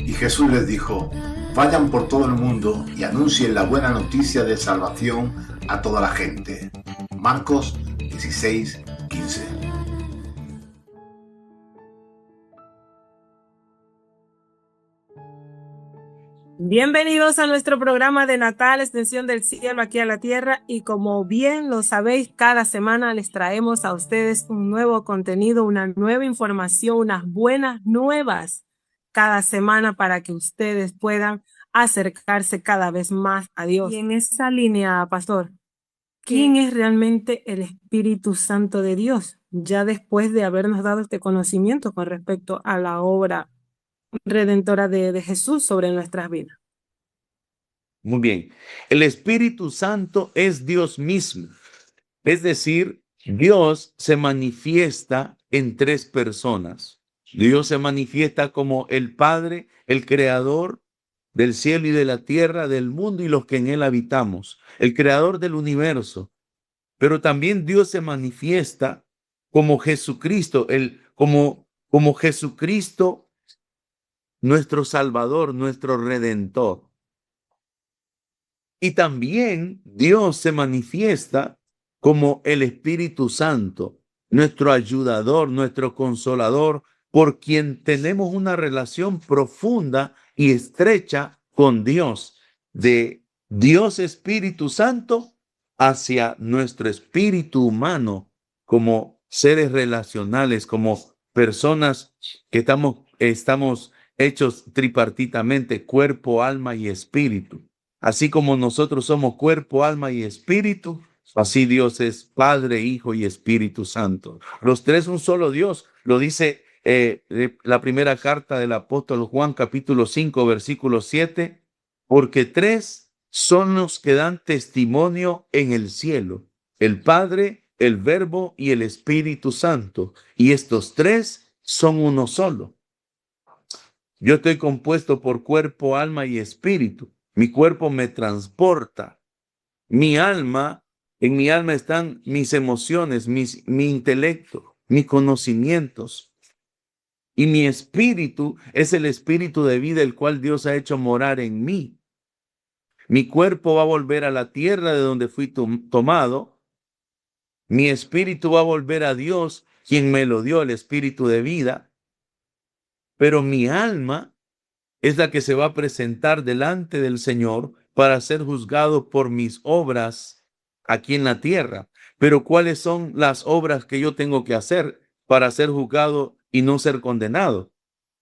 Y Jesús les dijo: vayan por todo el mundo y anuncien la buena noticia de salvación a toda la gente. Marcos 16:15. Bienvenidos a nuestro programa de Natal, Extensión del Cielo aquí a la Tierra, y como bien lo sabéis, cada semana les traemos a ustedes un nuevo contenido, una nueva información, unas buenas nuevas cada semana para que ustedes puedan acercarse cada vez más a Dios. Y en esa línea, pastor, ¿quién es realmente el Espíritu Santo de Dios? Ya después de habernos dado este conocimiento con respecto a la obra redentora de Jesús sobre nuestras vidas. Muy bien. El Espíritu Santo es Dios mismo. Es decir, Dios se manifiesta en tres personas. Dios se manifiesta como el Padre, el Creador del cielo y de la tierra, del mundo y los que en él habitamos, el Creador del universo. Pero también Dios se manifiesta como Jesucristo, como Jesucristo, nuestro Salvador, nuestro Redentor. Y también Dios se manifiesta como el Espíritu Santo, nuestro ayudador, nuestro consolador, por quien tenemos una relación profunda y estrecha con Dios, de Dios Espíritu Santo hacia nuestro espíritu humano como seres relacionales, como personas que estamos hechos tripartitamente, cuerpo, alma y espíritu. Así como nosotros somos cuerpo, alma y espíritu, así Dios es Padre, Hijo y Espíritu Santo. Los tres un solo Dios. Lo dice la primera carta del apóstol Juan, capítulo 5, versículo 7, porque tres son los que dan testimonio en el cielo: el Padre, el Verbo y el Espíritu Santo. Y estos tres son uno solo. Yo estoy compuesto por cuerpo, alma y espíritu. Mi cuerpo me transporta. Mi alma, en mi alma están mis emociones, mi intelecto, mis conocimientos. Y mi espíritu es el espíritu de vida, el cual Dios ha hecho morar en mí. Mi cuerpo va a volver a la tierra de donde fui tomado. Mi espíritu va a volver a Dios, quien me lo dio, el espíritu de vida. Pero mi alma es la que se va a presentar delante del Señor para ser juzgado por mis obras aquí en la tierra. Pero ¿cuáles son las obras que yo tengo que hacer para ser juzgado y no ser condenado?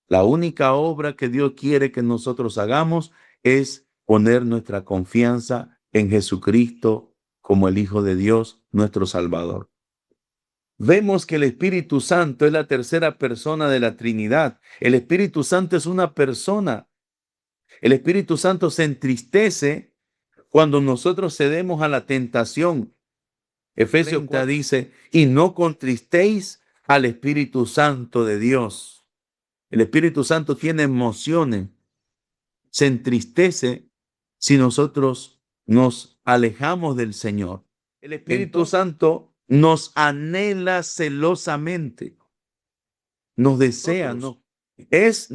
La única obra que Dios quiere que nosotros hagamos es poner nuestra confianza en Jesucristo como el Hijo de Dios, nuestro Salvador. Vemos que el Espíritu Santo es la tercera persona de la Trinidad. El Espíritu Santo es una persona. El Espíritu Santo se entristece cuando nosotros cedemos a la tentación. Efesios 4 dice: y no contristéis al Espíritu Santo de Dios. El Espíritu Santo tiene emociones, se entristece si nosotros nos alejamos del Señor. El Espíritu Santo nos anhela celosamente, nos desea, ¿no? Es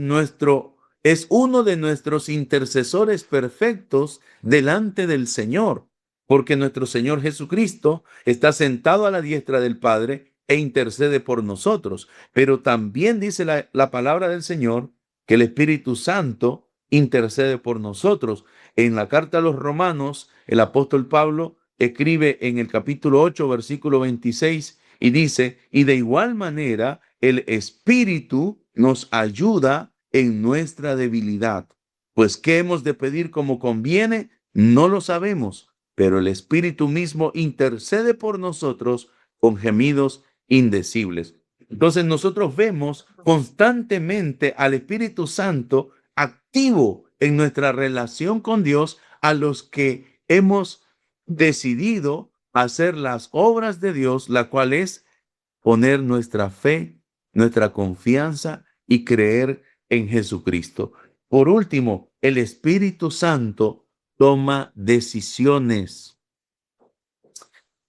uno de nuestros intercesores perfectos delante del Señor, porque nuestro Señor Jesucristo está sentado a la diestra del Padre e intercede por nosotros. Pero también dice la palabra del Señor que el Espíritu Santo intercede por nosotros. En la carta a los Romanos, el apóstol Pablo escribe en el capítulo 8, versículo 26, y dice: y de igual manera el Espíritu nos ayuda en nuestra debilidad. Pues ¿qué hemos de pedir como conviene? No lo sabemos, pero el Espíritu mismo intercede por nosotros con gemidos indecibles. Entonces nosotros vemos constantemente al Espíritu Santo activo en nuestra relación con Dios, a los que hemos decidido hacer las obras de Dios, la cual es poner nuestra fe, nuestra confianza y creer en Jesucristo. Por último, el Espíritu Santo toma decisiones.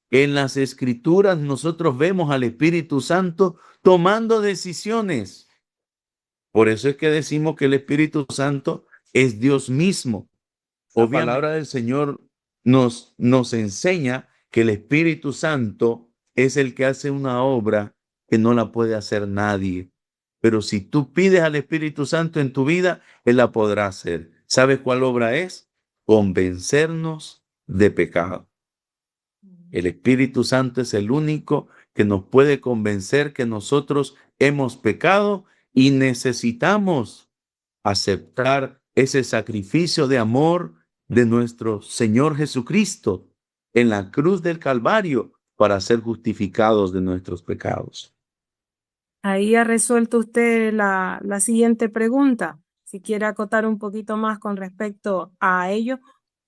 En las Escrituras nosotros vemos al Espíritu Santo tomando decisiones. Por eso es que decimos que el Espíritu Santo es Dios mismo. La palabra del Señor nos enseña que el Espíritu Santo es el que hace una obra que no la puede hacer nadie. Pero si tú pides al Espíritu Santo en tu vida, Él la podrá hacer. ¿Sabes cuál obra es? Convencernos de pecado. El Espíritu Santo es el único que nos puede convencer que nosotros hemos pecado y necesitamos aceptar ese sacrificio de amor de nuestro Señor Jesucristo en la cruz del Calvario para ser justificados de nuestros pecados. Ahí ha resuelto usted la siguiente pregunta. Si quiere acotar un poquito más con respecto a ello,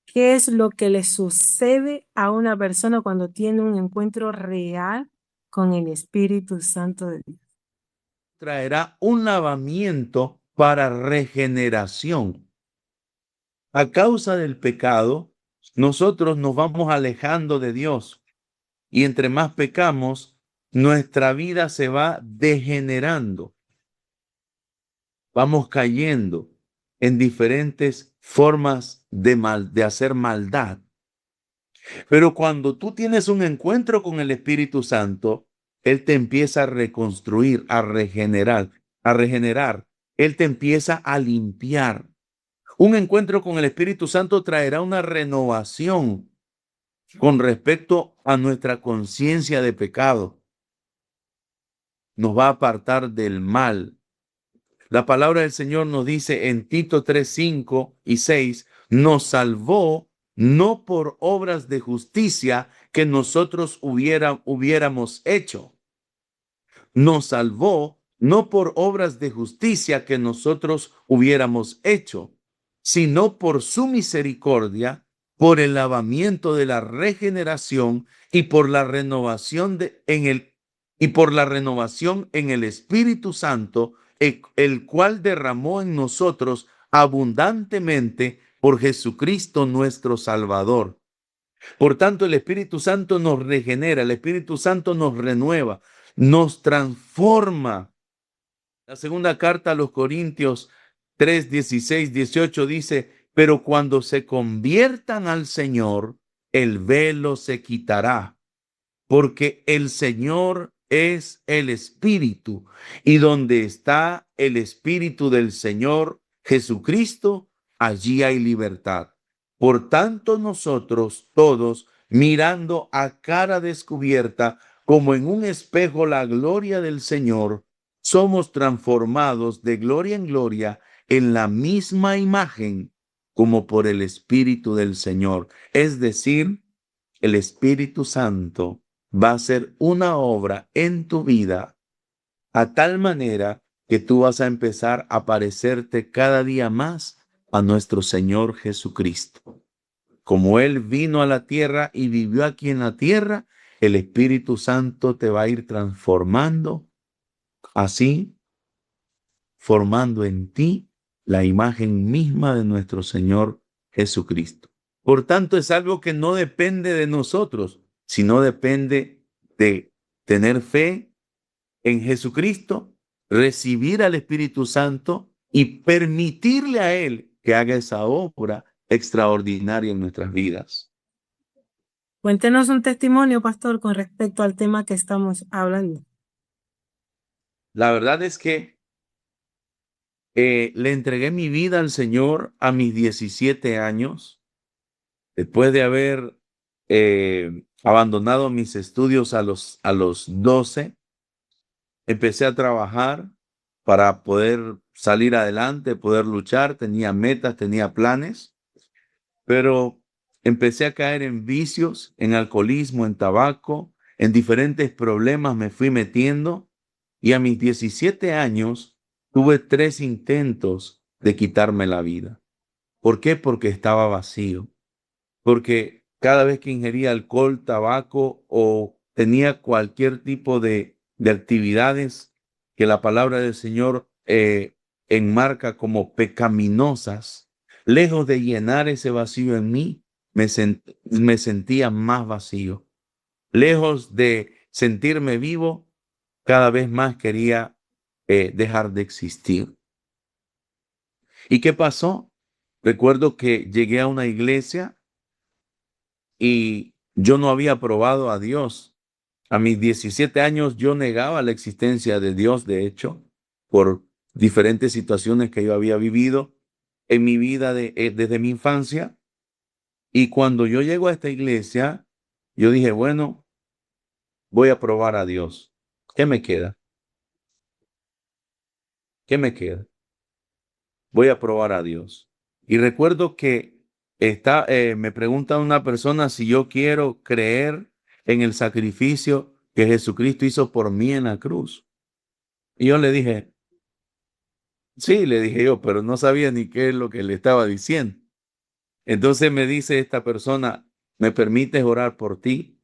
¿qué es lo que le sucede a una persona cuando tiene un encuentro real con el Espíritu Santo de Dios? Traerá un lavamiento para regeneración. A causa del pecado, nosotros nos vamos alejando de Dios y entre más pecamos, nuestra vida se va degenerando. Vamos cayendo en diferentes formas de hacer maldad. Pero cuando tú tienes un encuentro con el Espíritu Santo, Él te empieza a reconstruir, a regenerar. Él te empieza a limpiar. Un encuentro con el Espíritu Santo traerá una renovación con respecto a nuestra conciencia de pecado. Nos va a apartar del mal. La palabra del Señor nos dice en Tito 3, 5 y 6, nos salvó no por obras de justicia que nosotros hubiéramos hecho. Nos salvó no por obras de justicia que nosotros hubiéramos hecho, sino por su misericordia, por el lavamiento de la regeneración y por la renovación en el Espíritu Santo, el cual derramó en nosotros abundantemente por Jesucristo nuestro Salvador. Por tanto, el Espíritu Santo nos regenera, el Espíritu Santo nos renueva, nos transforma. La segunda carta a los Corintios 3, 16, 18 dice, pero cuando se conviertan al Señor, el velo se quitará, porque el Señor es el Espíritu, y donde está el Espíritu del Señor Jesucristo, allí hay libertad. Por tanto, nosotros todos, mirando a cara descubierta, como en un espejo la gloria del Señor, somos transformados de gloria en gloria en la misma imagen como por el Espíritu del Señor. Es decir, el Espíritu Santo va a hacer una obra en tu vida a tal manera que tú vas a empezar a parecerte cada día más a nuestro Señor Jesucristo. Como Él vino a la tierra y vivió aquí en la tierra, el Espíritu Santo te va a ir transformando, así formando en ti la imagen misma de nuestro Señor Jesucristo. Por tanto, es algo que no depende de nosotros, sino depende de tener fe en Jesucristo, recibir al Espíritu Santo y permitirle a Él que haga esa obra extraordinaria en nuestras vidas. Cuéntenos un testimonio, pastor, con respecto al tema que estamos hablando. La verdad es que le entregué mi vida al Señor a mis 17 años, después de haber abandonado mis estudios a los 12. Empecé a trabajar para poder salir adelante, poder luchar. Tenía metas, tenía planes, pero empecé a caer en vicios, en alcoholismo, en tabaco, en diferentes problemas me fui metiendo y a mis 17 años tuve 3 intentos de quitarme la vida. ¿Por qué? Porque estaba vacío. Porque cada vez que ingería alcohol, tabaco o tenía cualquier tipo de actividades que la palabra del Señor enmarca como pecaminosas, lejos de llenar ese vacío en mí, me sentía más vacío. Lejos de sentirme vivo, cada vez más quería dejar de existir. ¿Y qué pasó? Recuerdo que llegué a una iglesia y yo no había probado a Dios. A mis 17 años yo negaba la existencia de Dios, de hecho, por diferentes situaciones que yo había vivido en mi vida desde mi infancia. Y cuando yo llego a esta iglesia, yo dije, bueno, voy a probar a Dios. ¿Qué me queda? ¿Qué me queda? Voy a probar a Dios. Y recuerdo que me pregunta una persona si yo quiero creer en el sacrificio que Jesucristo hizo por mí en la cruz. Y yo le dije, sí, le dije yo, pero no sabía ni qué es lo que le estaba diciendo. Entonces me dice esta persona, ¿me permites orar por ti?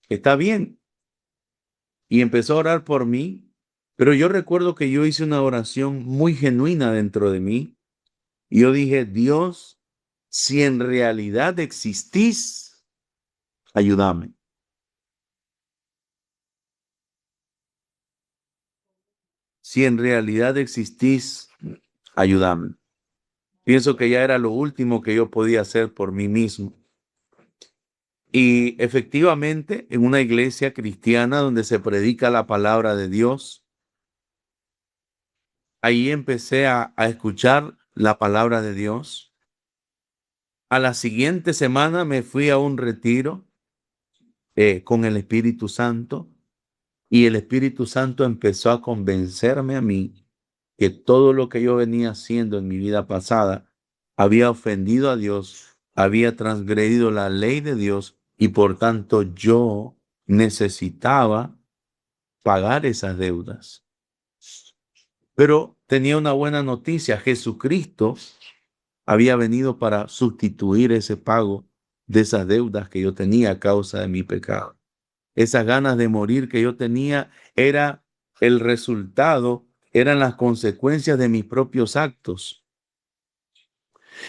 Está bien. Y empezó a orar por mí, pero yo recuerdo que yo hice una oración muy genuina dentro de mí. Y yo dije, Dios, si en realidad existís, ayúdame. Si en realidad existís, ayúdame. Pienso que ya era lo último que yo podía hacer por mí mismo. Y efectivamente, en una iglesia cristiana donde se predica la palabra de Dios, ahí empecé a escuchar la palabra de Dios. A la siguiente semana me fui a un retiro con el Espíritu Santo y el Espíritu Santo empezó a convencerme a mí que todo lo que yo venía haciendo en mi vida pasada había ofendido a Dios, había transgredido la ley de Dios y por tanto yo necesitaba pagar esas deudas. Pero tenía una buena noticia, Jesucristo había venido para sustituir ese pago de esas deudas que yo tenía a causa de mi pecado. Esas ganas de morir que yo tenía era el resultado, eran las consecuencias de mis propios actos.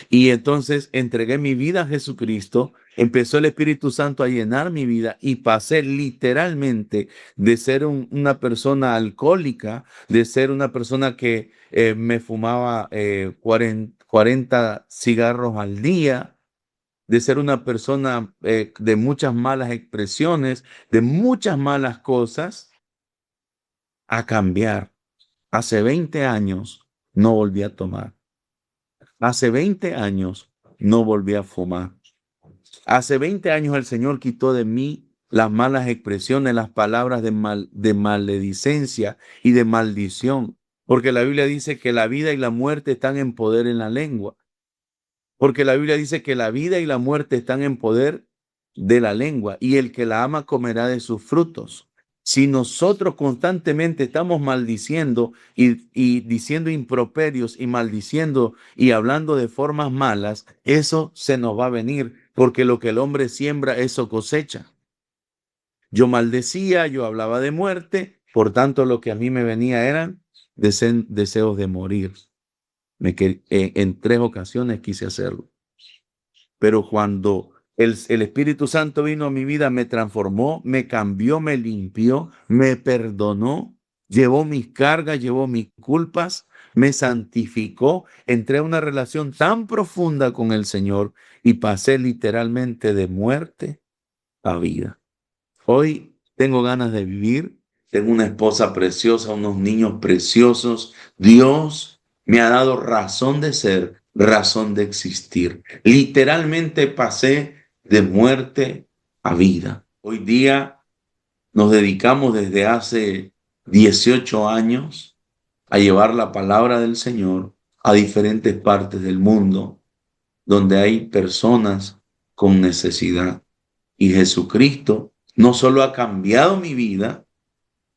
Y entonces entregué mi vida a Jesucristo, empezó el Espíritu Santo a llenar mi vida y pasé literalmente de ser una persona alcohólica, de ser una persona que me fumaba 40 cigarros al día, de ser una persona de muchas malas expresiones, de muchas malas cosas, a cambiar. Hace 20 años no volví a tomar. Hace 20 años no volví a fumar. Hace 20 años el Señor quitó de mí las malas expresiones, las palabras de maledicencia y de maldición. Porque la Biblia dice que la vida y la muerte están en poder en la lengua. Porque la Biblia dice que la vida y la muerte están en poder de la lengua y el que la ama comerá de sus frutos. Si nosotros constantemente estamos maldiciendo y diciendo improperios y maldiciendo y hablando de formas malas, eso se nos va a venir, porque lo que el hombre siembra, eso cosecha. Yo maldecía, yo hablaba de muerte, por tanto lo que a mí me venía eran deseos de morir. En 3 ocasiones quise hacerlo. Pero cuando el Espíritu Santo vino a mi vida, me transformó, me cambió, me limpió, me perdonó, llevó mis cargas, llevó mis culpas, me santificó, entré a una relación tan profunda con el Señor y pasé literalmente de muerte a vida. Hoy tengo ganas de vivir, tengo una esposa preciosa, unos niños preciosos. Dios me ha dado razón de ser, razón de existir. Literalmente pasé de muerte a vida. Hoy día nos dedicamos desde hace 18 años a llevar la palabra del Señor a diferentes partes del mundo donde hay personas con necesidad. Y Jesucristo no solo ha cambiado mi vida,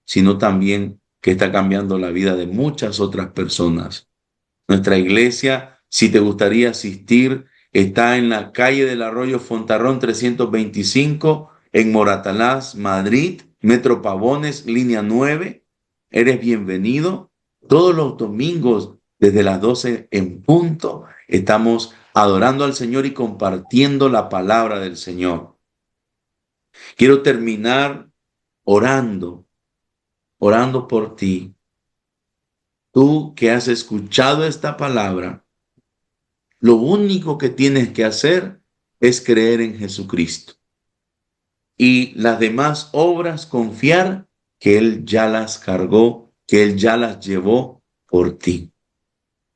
sino también que está cambiando la vida de muchas otras personas. Nuestra iglesia, si te gustaría asistir, está en la calle del Arroyo Fontarrón 325, en Moratalaz, Madrid, Metro Pavones, línea 9. Eres bienvenido. Todos los domingos, desde las 12 en punto, estamos adorando al Señor y compartiendo la palabra del Señor. Quiero terminar orando por ti. tú que has escuchado esta palabra, lo único que tienes que hacer es creer en Jesucristo. Y las demás obras, confiar que Él ya las cargó, que Él ya las llevó por ti.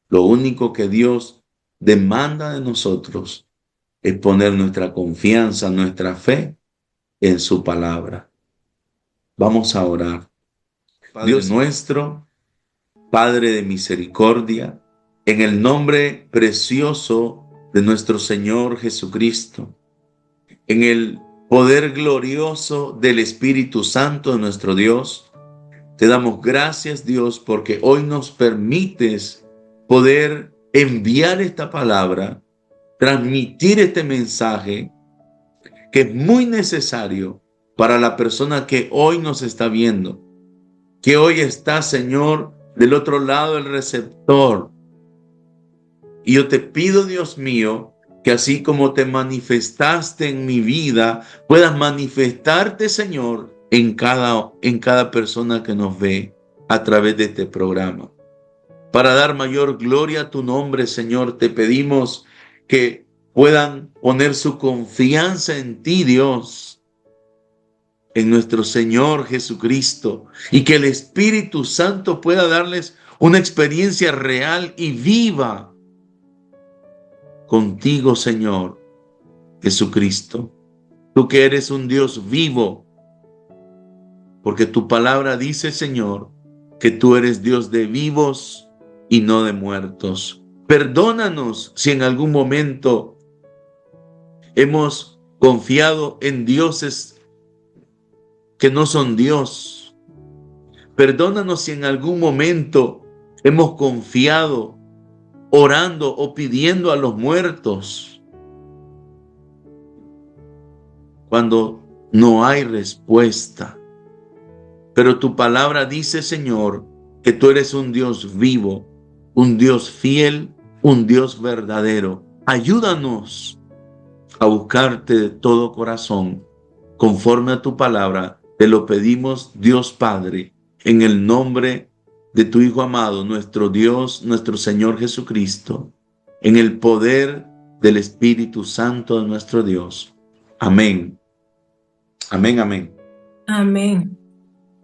Lo único que Dios demanda de nosotros es poner nuestra confianza, nuestra fe en su palabra. Vamos a orar. Dios nuestro, Padre de misericordia, en el nombre precioso de nuestro Señor Jesucristo, en el poder glorioso del Espíritu Santo de nuestro Dios, te damos gracias, Dios, porque hoy nos permites poder enviar esta palabra, transmitir este mensaje que es muy necesario para la persona que hoy nos está viendo, que hoy está, Señor, del otro lado del receptor. Y yo te pido, Dios mío, que así como te manifestaste en mi vida, puedas manifestarte, Señor, en cada persona que nos ve a través de este programa. Para dar mayor gloria a tu nombre, Señor, te pedimos que puedan poner su confianza en ti, Dios, en nuestro Señor Jesucristo, y que el Espíritu Santo pueda darles una experiencia real y viva contigo, Señor Jesucristo. Tú que eres un Dios vivo, porque tu palabra dice, Señor, que tú eres Dios de vivos y no de muertos. Perdónanos si en algún momento hemos confiado en dioses que no son Dios. Perdónanos si en algún momento hemos confiado orando o pidiendo a los muertos cuando no hay respuesta. Pero tu palabra dice, Señor, que tú eres un Dios vivo, un Dios fiel, un Dios verdadero. Ayúdanos a buscarte de todo corazón, conforme a tu palabra. Te lo pedimos, Dios Padre, en el nombre de tu Hijo amado, nuestro Dios, nuestro Señor Jesucristo, en el poder del Espíritu Santo de nuestro Dios. Amén. Amén, amén. Amén.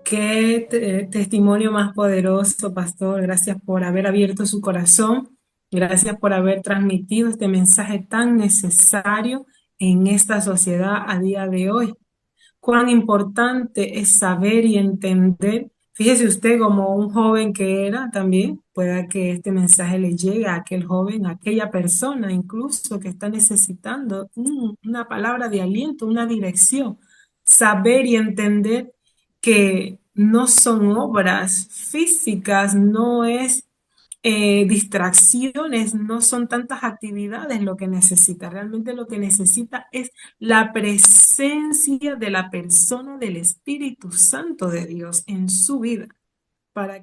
Qué testimonio más poderoso, pastor. Gracias por haber abierto su corazón. Gracias por haber transmitido este mensaje tan necesario en esta sociedad a día de hoy. Cuán importante es saber y entender. Fíjese usted, como un joven que era también, pueda que este mensaje le llegue a aquel joven, a aquella persona incluso que está necesitando una palabra de aliento, una dirección. Saber y entender que no son obras físicas, no es distracciones, no son tantas actividades lo que necesita. Realmente lo que necesita es la presencia de la persona del Espíritu Santo de Dios en su vida.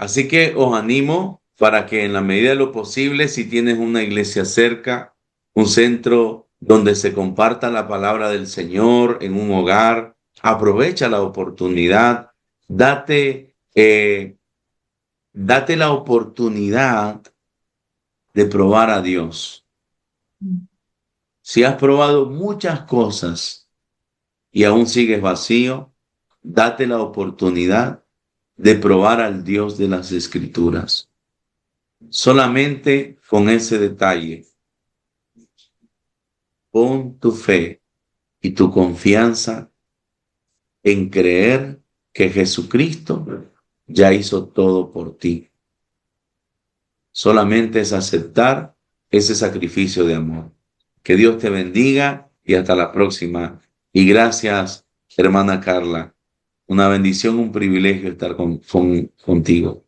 Así que os animo para que en la medida de lo posible, si tienes una iglesia cerca, un centro donde se comparta la palabra del Señor, en un hogar, aprovecha la oportunidad, date la oportunidad de probar a Dios. Si has probado muchas cosas y aún sigues vacío, date la oportunidad de probar al Dios de las Escrituras. Solamente con ese detalle, pon tu fe y tu confianza en creer que Jesucristo ya hizo todo por ti. Solamente es aceptar ese sacrificio de amor. Que Dios te bendiga y hasta la próxima. Y gracias, hermana Carla. Una bendición, un privilegio estar contigo.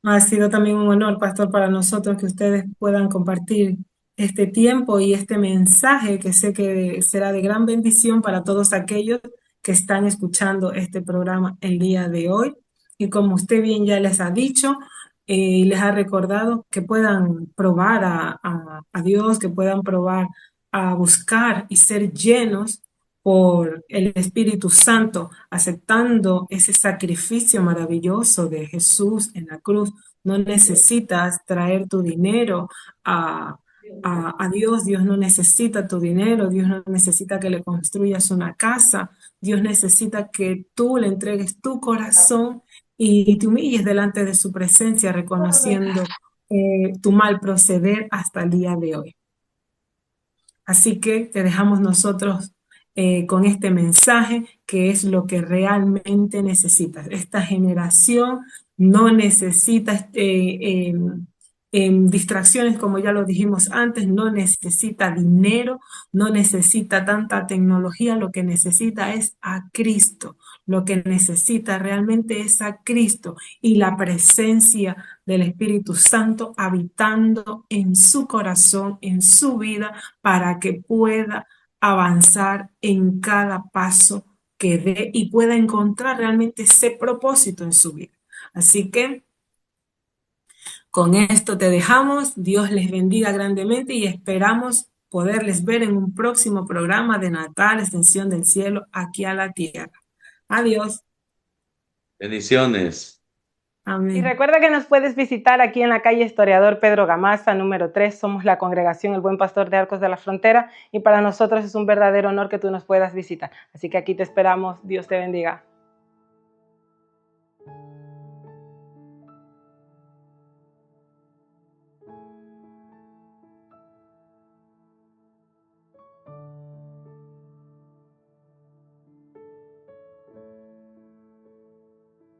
Ha sido también un honor, pastor, para nosotros que ustedes puedan compartir este tiempo y este mensaje que sé que será de gran bendición para todos aquellos que están escuchando este programa el día de hoy. Y como usted bien ya les ha dicho y les ha recordado, que puedan probar a Dios, que puedan probar a buscar y ser llenos por el Espíritu Santo, aceptando ese sacrificio maravilloso de Jesús en la cruz. No necesitas traer tu dinero a Dios. Dios no necesita tu dinero. Dios no necesita que le construyas una casa. Dios necesita que tú le entregues tu corazón y te humilles delante de su presencia, reconociendo tu mal proceder hasta el día de hoy. Así que te dejamos nosotros con este mensaje, que es lo que realmente necesitas. Esta generación no necesita distracciones, como ya lo dijimos antes, no necesita dinero, no necesita tanta tecnología, lo que necesita es a Cristo. Lo que necesita realmente es a Cristo y la presencia del Espíritu Santo habitando en su corazón, en su vida, para que pueda avanzar en cada paso que dé y pueda encontrar realmente ese propósito en su vida. Así que con esto te dejamos. Dios les bendiga grandemente y esperamos poderles ver en un próximo programa de Natal, Extensión del Cielo, aquí a la Tierra. Adiós. Bendiciones. Amén. Y recuerda que nos puedes visitar aquí en la calle Historiador Pedro Gamasa, número 3. Somos la congregación El Buen Pastor de Arcos de la Frontera y para nosotros es un verdadero honor que tú nos puedas visitar. Así que aquí te esperamos. Dios te bendiga.